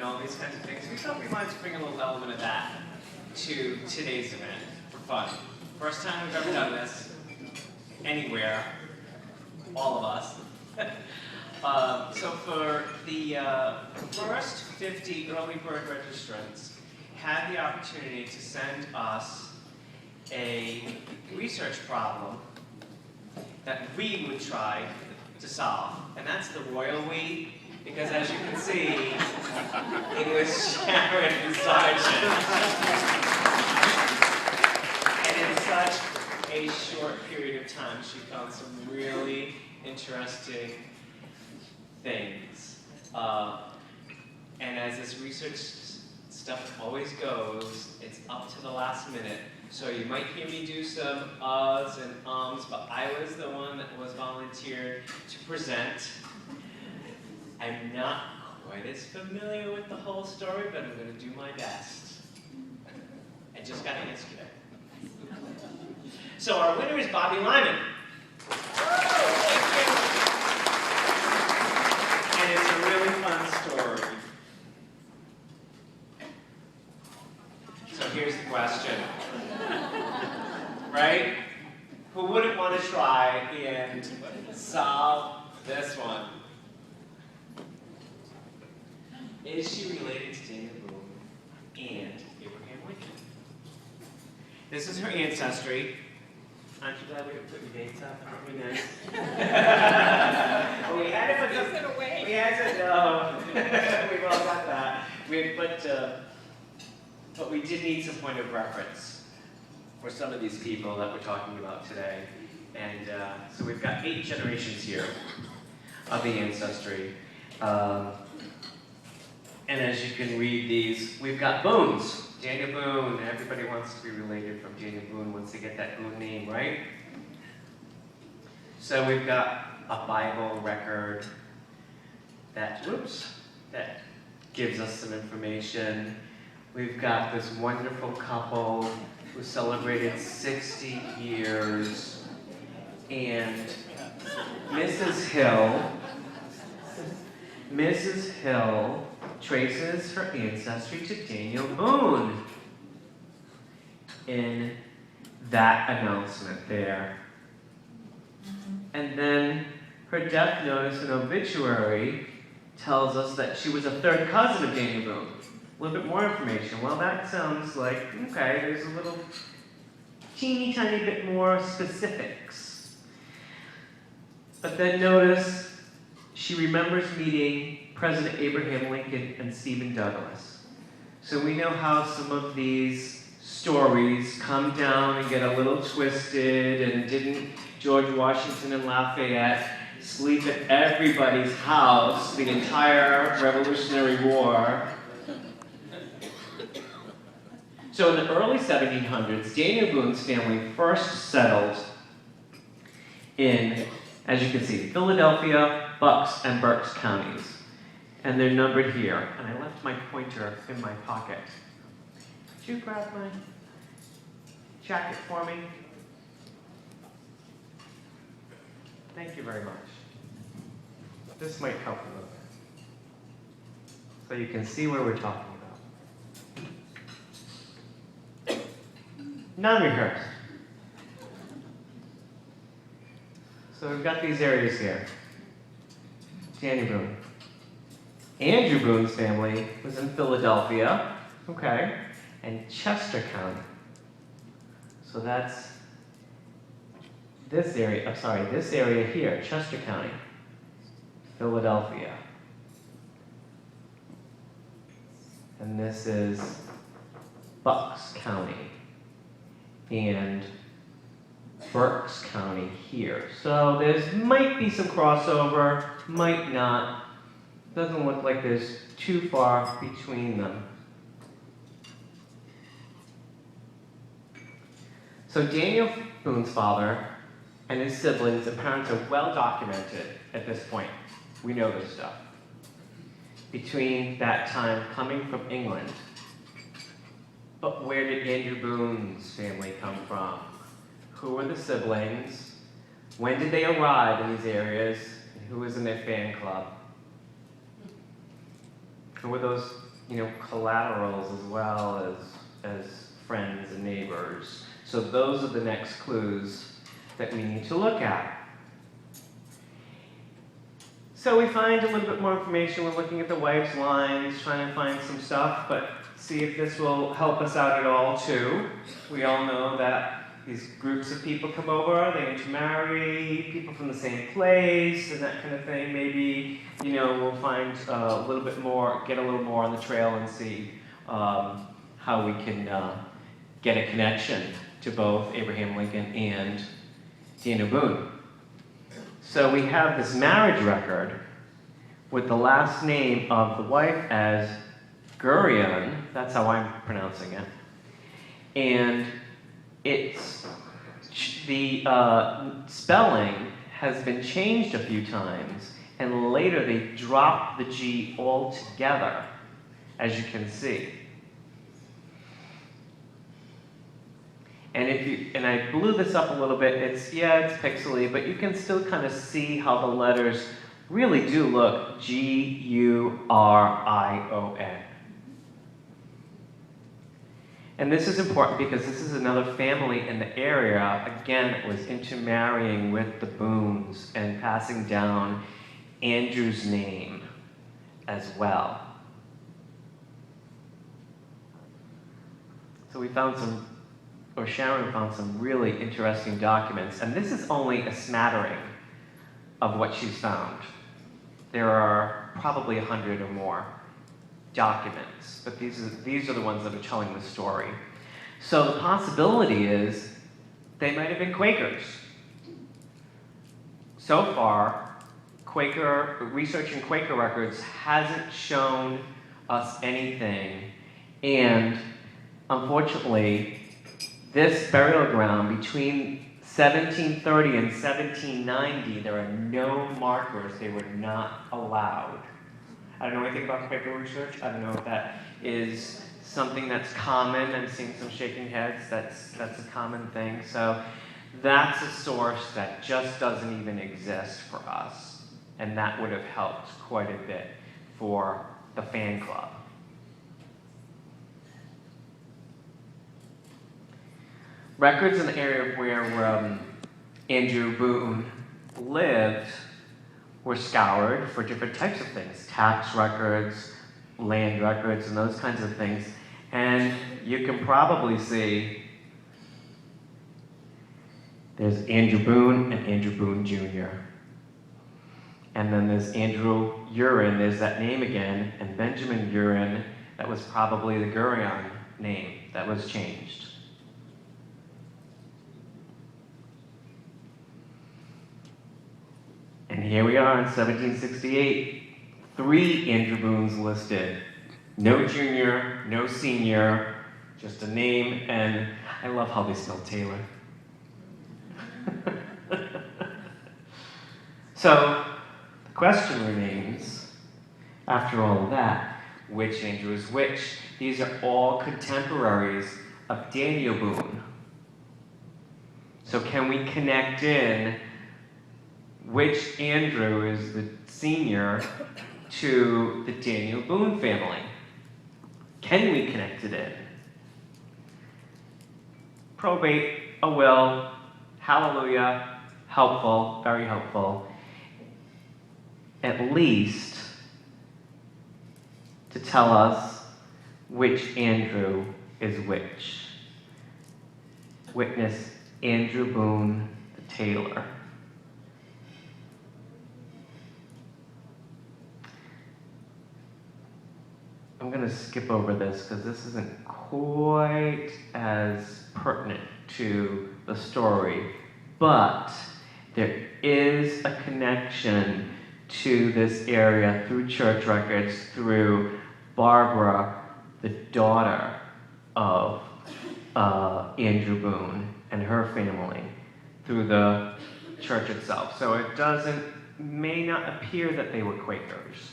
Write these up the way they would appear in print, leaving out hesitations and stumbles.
and all these kinds of things. We thought we wanted to bring a little element of that to today's event for fun. First time we've ever done this anywhere, all of us. So for the first 50 early bird registrants had the opportunity to send us a research problem that we would try to solve. And that's the royal we, because as you can see, it was Sharon Sargent. And in such a short period of time, she found some really interesting things. And as this research stuff always goes, it's up to the last minute. So you might hear me do some uhs and ums, but I was the one that was volunteered to present. I'm not quite as familiar with the whole story, but I'm going to do my best. I just got it yesterday. So our winner is Bobby Lyman. And it's a really fun story. So here's the question. Right? Who wouldn't want to try and solve this one? Is she related to Daniel Boone and Abraham Lincoln? This is her ancestry. Aren't you glad we could put your dates up? Aren't we nice? We had to put it away. We had to know. We've all got that. But we did need some point of reference for some of these people that we're talking about today. And so we've got 8 generations here of the ancestry. And as you can read these, we've got Boones. Daniel Boone. Everybody wants to be related from Daniel Boone once they get that Boone name, right? So we've got a Bible record that gives us some information. We've got this wonderful couple who celebrated 60 years. And Mrs. Hill traces her ancestry to Daniel Boone in that announcement there. And then her death notice and obituary tells us that she was a 3rd cousin of Daniel Boone. A little bit more information. Well, that sounds like, okay, there's a little teeny tiny bit more specifics. But then notice she remembers meeting President Abraham Lincoln and Stephen Douglas. So we know how some of these stories come down and get a little twisted, and didn't George Washington and Lafayette sleep at everybody's house the entire Revolutionary War? So in the early 1700s, Daniel Boone's family first settled in, as you can see, Philadelphia, Bucks, and Berks counties. And they're numbered here. And I left my pointer in my pocket. Could you grab my jacket for me? Thank you very much. This might help a little bit. So you can see where we're talking about. Non-rehearsed. So we've got these areas here. Daniel Boone. Andrew Boone's family was in Philadelphia, okay, and Chester County. So that's this area, this area here, Chester County, Philadelphia. And this is Bucks County and Berks County here. So there's might be some crossover, might not. Doesn't look like there's too far between them. So Daniel Boone's father and his siblings and parents are well documented at this point. We know this stuff. Between that time coming from England. But where did Andrew Boone's family come from? Who were the siblings? When did they arrive in these areas? And who was in their fan club? Who were those collaterals as well as friends and neighbors. So those are the next clues that we need to look at. So we find a little bit more information. We're looking at the wife's lines, trying to find some stuff, but see if this will help us out at all too. We all know that these groups of people come over, they intermarry, people from the same place, and that kind of thing. Maybe, we'll find a little bit more, get a little more on the trail and see how we can get a connection to both Abraham Lincoln and Daniel Boone. So we have this marriage record with the last name of the wife as Gurion, that's how I'm pronouncing it, and it's the spelling has been changed a few times, and later they dropped the G altogether, as you can see. And I blew this up a little bit. It's pixely, but you can still kind of see how the letters really do look Gurion. And this is important because this is another family in the area, again, that was intermarrying with the Boones and passing down Andrew's name as well. So we found Sharon found some really interesting documents, and this is only a smattering of what she's found. There are probably 100 or more documents, but these are the ones that are telling the story. So the possibility is they might have been Quakers. So far, researching Quaker records hasn't shown us anything, and unfortunately, this burial ground between 1730 and 1790, there are no markers. They were not allowed. I don't know anything about Quaker research. I don't know if that is something that's common. I'm seeing some shaking heads. That's a common thing. So that's a source that just doesn't even exist for us. And that would have helped quite a bit for the fan club. Records in the area where Andrew Boone lived were scoured for different types of things, tax records, land records, and those kinds of things. And you can probably see there's Andrew Boone and Andrew Boone Jr. And then there's Andrew Urin, there's that name again, and Benjamin Urin, that was probably the Gurion name that was changed. And here we are in 1768, 3 Andrew Boones listed. No junior, no senior, just a name, and I love how they spell Taylor. So, the question remains, after all of that, which Andrew is which? These are all contemporaries of Daniel Boone. So can we connect in which Andrew is the senior to the Daniel Boone family? Can we connect it in? Probate, a will, hallelujah, helpful, very helpful. At least to tell us which Andrew is which. Witness Andrew Boone, the tailor. I'm going to skip over this because this isn't quite as pertinent to the story, but there is a connection to this area through church records, through Barbara, the daughter of Andrew Boone and her family, through the church itself. So it may not appear that they were Quakers.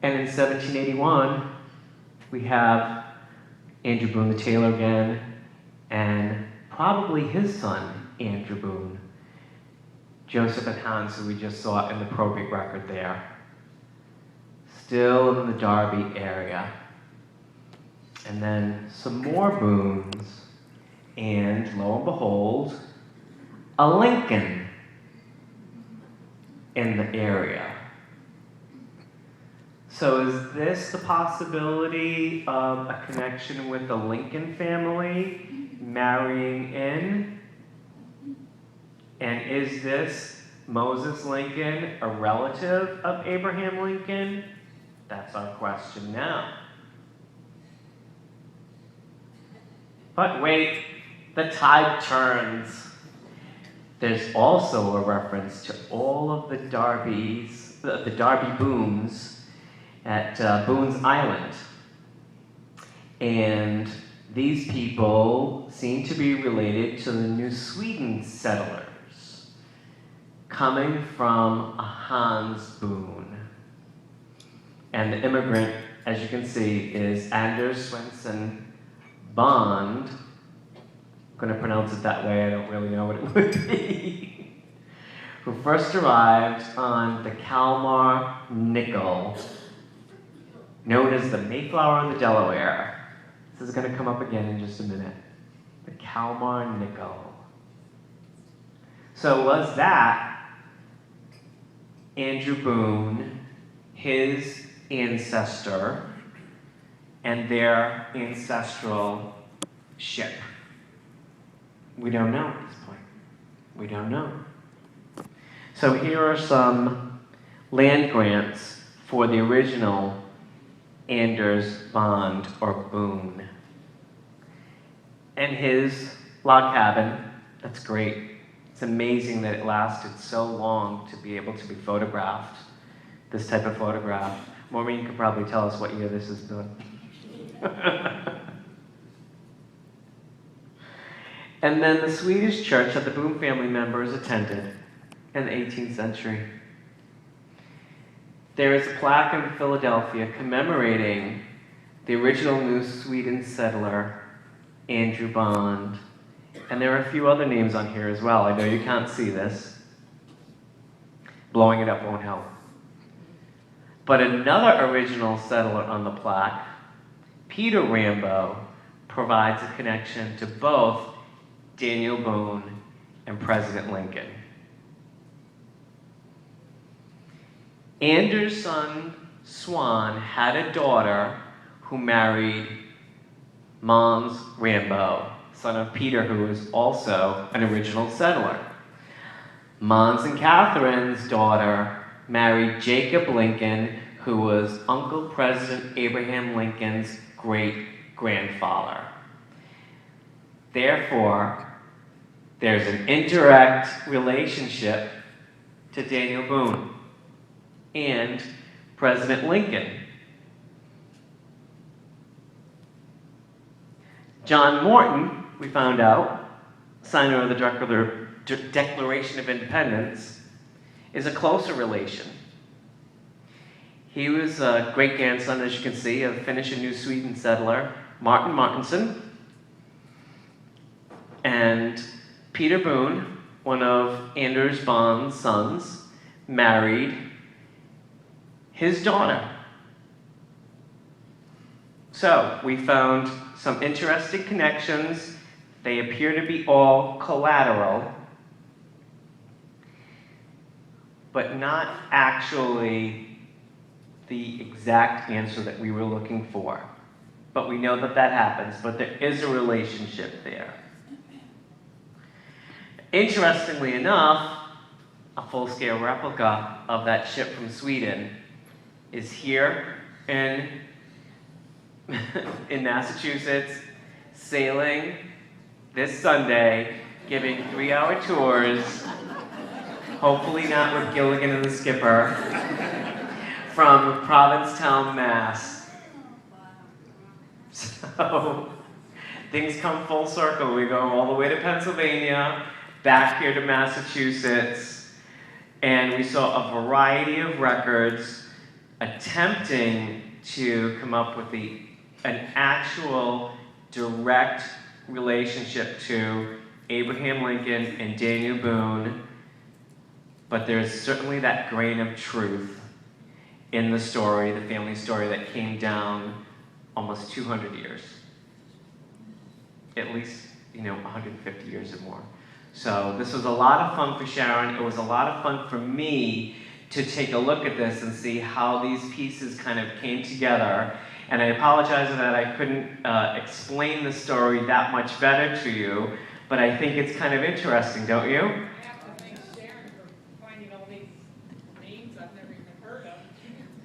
And in 1781, we have Andrew Boone the tailor again, and probably his son, Andrew Boone. Joseph and Hans, who we just saw in the probate record there. Still in the Derby area. And then some more Boones, and lo and behold, a Lincoln in the area. So is this the possibility of a connection with the Lincoln family marrying in? And is this Moses Lincoln a relative of Abraham Lincoln? That's our question now. But wait, the tide turns. There's also a reference to all of the Darbys, the Darby Boones at Boone's Island. And these people seem to be related to the New Sweden settlers, coming from a Hans Boone. And the immigrant, as you can see, is Anders Svensson Bond. I'm going to pronounce it that way, I don't really know what it would be. Who first arrived on the Kalmar Nickel, known as the Mayflower of the Delaware. This is going to come up again in just a minute. The Kalmar Nickel. So was that Andrew Boone, his ancestor, and their ancestral ship? We don't know at this point. We don't know. So here are some land grants for the original Anders Bond or Boone. And his log cabin, that's great. It's amazing that it lasted so long to be able to be photographed, this type of photograph. Maureen could probably tell us what year this is done. And then the Swedish church that the Boone family members attended in the 18th century. There is a plaque in Philadelphia commemorating the original New Sweden settler, Andrew Bond. And there are a few other names on here as well. I know you can't see this. Blowing it up won't help. But another original settler on the plaque, Peter Rambo, provides a connection to both Daniel Boone and President Lincoln. Anders' son, Swan, had a daughter who married Mons Rambo, son of Peter, who was also an original settler. Mons and Catherine's daughter married Jacob Lincoln, who was Uncle President Abraham Lincoln's great-grandfather. Therefore, there's an indirect relationship to Daniel Boone and President Lincoln. John Morton, we found out, signer of the Declaration of Independence, is a closer relation. He was a great-grandson, as you can see, of Finnish and New Sweden settler Martin Martinson. And Peter Boone, one of Anders Bond's sons, married his daughter. So we found some interesting connections. They appear to be all collateral, but not actually the exact answer that we were looking for. But we know that that happens, but there is a relationship there. Interestingly enough, a full-scale replica of that ship from Sweden is here in Massachusetts, sailing this Sunday, giving 3-hour tours, hopefully not with Gilligan and the skipper, from Provincetown, Mass. So things come full circle. We go all the way to Pennsylvania, back here to Massachusetts, and we saw a variety of records attempting to come up with an actual direct relationship to Abraham Lincoln and Daniel Boone but there's certainly that grain of truth in the story, the family story that came down almost 200 years. At least, 150 years or more. So this was a lot of fun for Sharon. It was a lot of fun for me to take a look at this and see how these pieces kind of came together. And I apologize that I couldn't explain the story that much better to you, but I think it's kind of interesting, don't you? I have to thank Sharon for finding all these names I've never even heard of.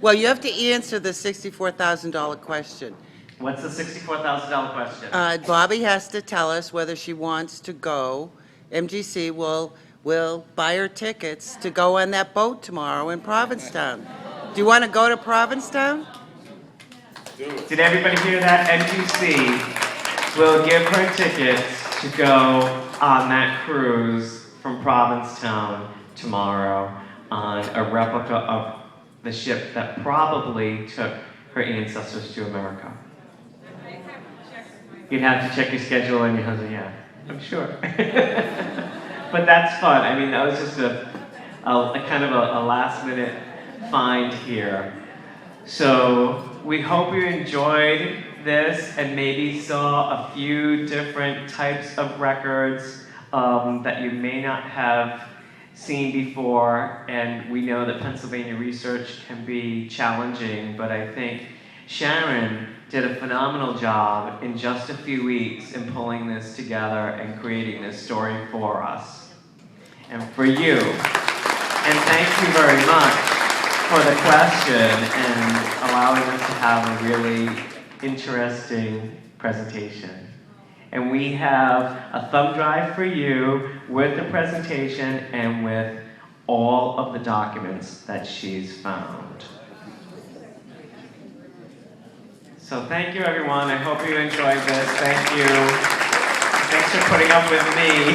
Well, you have to answer the $64,000 question. What's the $64,000 question? Bobby has to tell us whether she wants to go. MGC will buy her tickets to go on that boat tomorrow in Provincetown. Do you want to go to Provincetown? Did everybody hear that? NGC will give her tickets to go on that cruise from Provincetown tomorrow on a replica of the ship that probably took her ancestors to America. You'd have to check your schedule and your husband, yeah, I'm sure. But that's fun. I mean, that was just a kind of a last minute find here. So we hope you enjoyed this and maybe saw a few different types of records that you may not have seen before. And we know that Pennsylvania research can be challenging, but I think Sharon did a phenomenal job in just a few weeks in pulling this together and creating this story for us and for you. And thank you very much for the question and allowing us to have a really interesting presentation. And we have a thumb drive for you with the presentation and with all of the documents that she's found. So thank you, everyone. I hope you enjoyed this. Thank you. Thanks for putting up with me.